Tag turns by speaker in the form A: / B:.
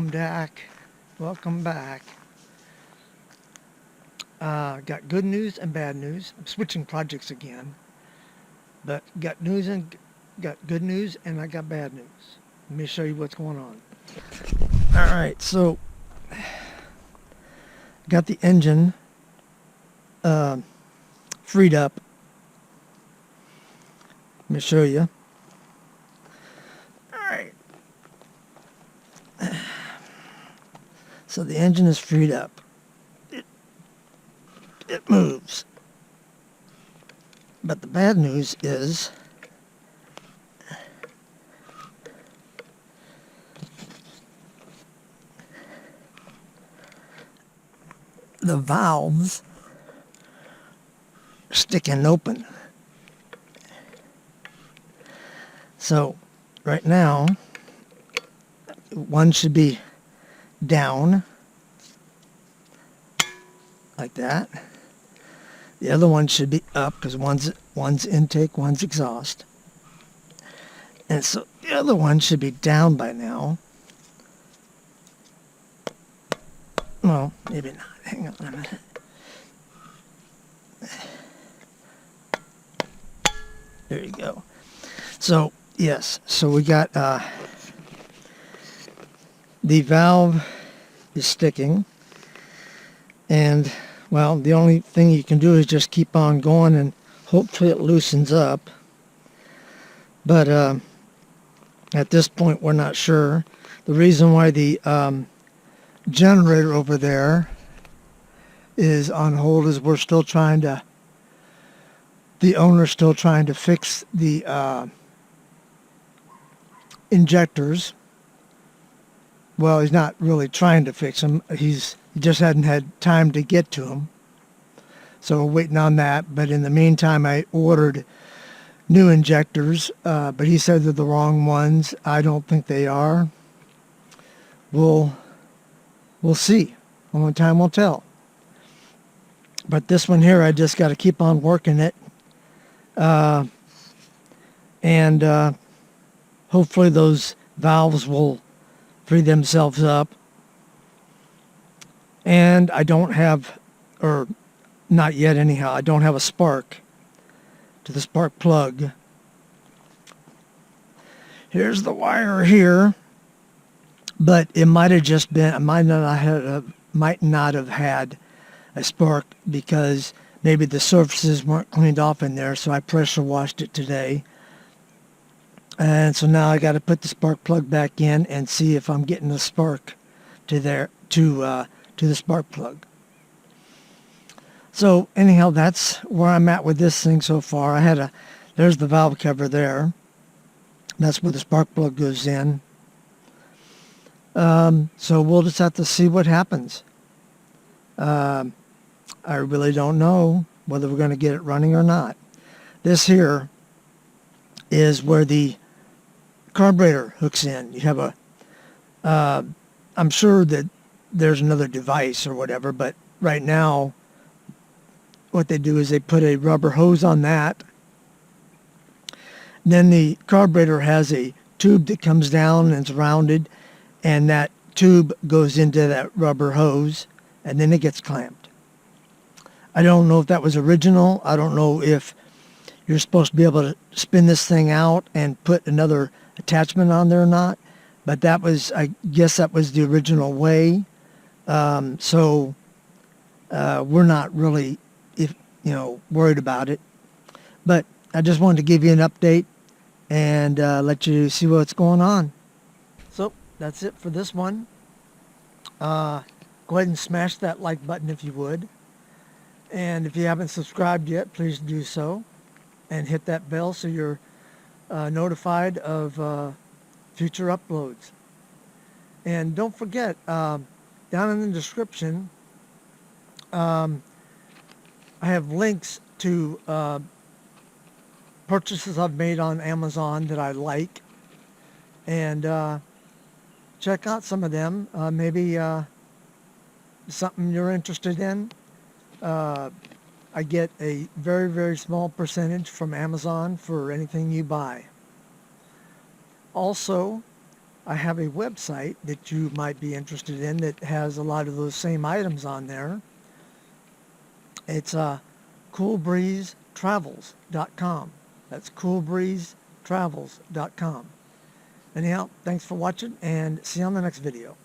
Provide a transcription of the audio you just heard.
A: Welcome back. Welcome back. Got good news and bad news. I'm switching projects again, but got good news and I got bad news. Let me show you what's going on. All right, so got the engine freed up. Let me show you. All right. So the engine is freed up. It moves. But the bad news is the valves are sticking open. So right now, one should be down like that. The other one should be up because one's intake, one's exhaust. And so the other one should be down by now. Well, maybe not. Hang on a minute. There you go. So, yes. So we got the valve is sticking. And, well, the only thing you can do is just keep on going and hopefully it loosens up. But at this point, we're not sure. The reason why the generator over there is on hold is we're still trying to, the owner's still trying to fix the injectors. Well, he's not really trying to fix them. He just hadn't had time to get to them. So we're waiting on that. But in the meantime, I ordered new injectors, but he said they're the wrong ones. I don't think they are. We'll see. Only time will tell. But this one here, I just got to keep on working it. And hopefully those valves will free themselves up. And I don't have, or not yet anyhow, I don't have a spark to the spark plug. Here's the wire here, but it might have just been, I might not have had a spark because maybe the surfaces weren't cleaned off in there, so I pressure washed it today. And so now I got to put the spark plug back in and see if I'm getting the spark to the spark plug. So anyhow, that's where I'm at with this thing so far. There's the valve cover there. That's where the spark plug goes in. So we'll just have to see what happens. I really don't know whether we're going to get it running or not. This here is where the carburetor hooks in. You have I'm sure that there's another device or whatever, but right now what they do is they put a rubber hose on that. Then the carburetor has a tube that comes down and it's rounded, and that tube goes into that rubber hose, and then it gets clamped. I don't know if that was original. I don't know if you're supposed to be able to spin this thing out and put another attachment on there or not, but I guess that was the original way. So we're not really, worried about it. But I just wanted to give you an update and let you see what's going on. So that's it for this one. Go ahead and smash that like button if you would. And if you haven't subscribed yet, please do so. And hit that bell so you're notified of future uploads. And don't forget, down in the description, I have links to purchases I've made on Amazon that I like. And check out some of them. Maybe something you're interested in. I get a very, very small percentage from Amazon for anything you buy. Also, I have a website that you might be interested in that has a lot of those same items on there. It's coolbreezetravels.com. That's coolbreezetravels.com. Anyhow, thanks for watching, and see you on the next video.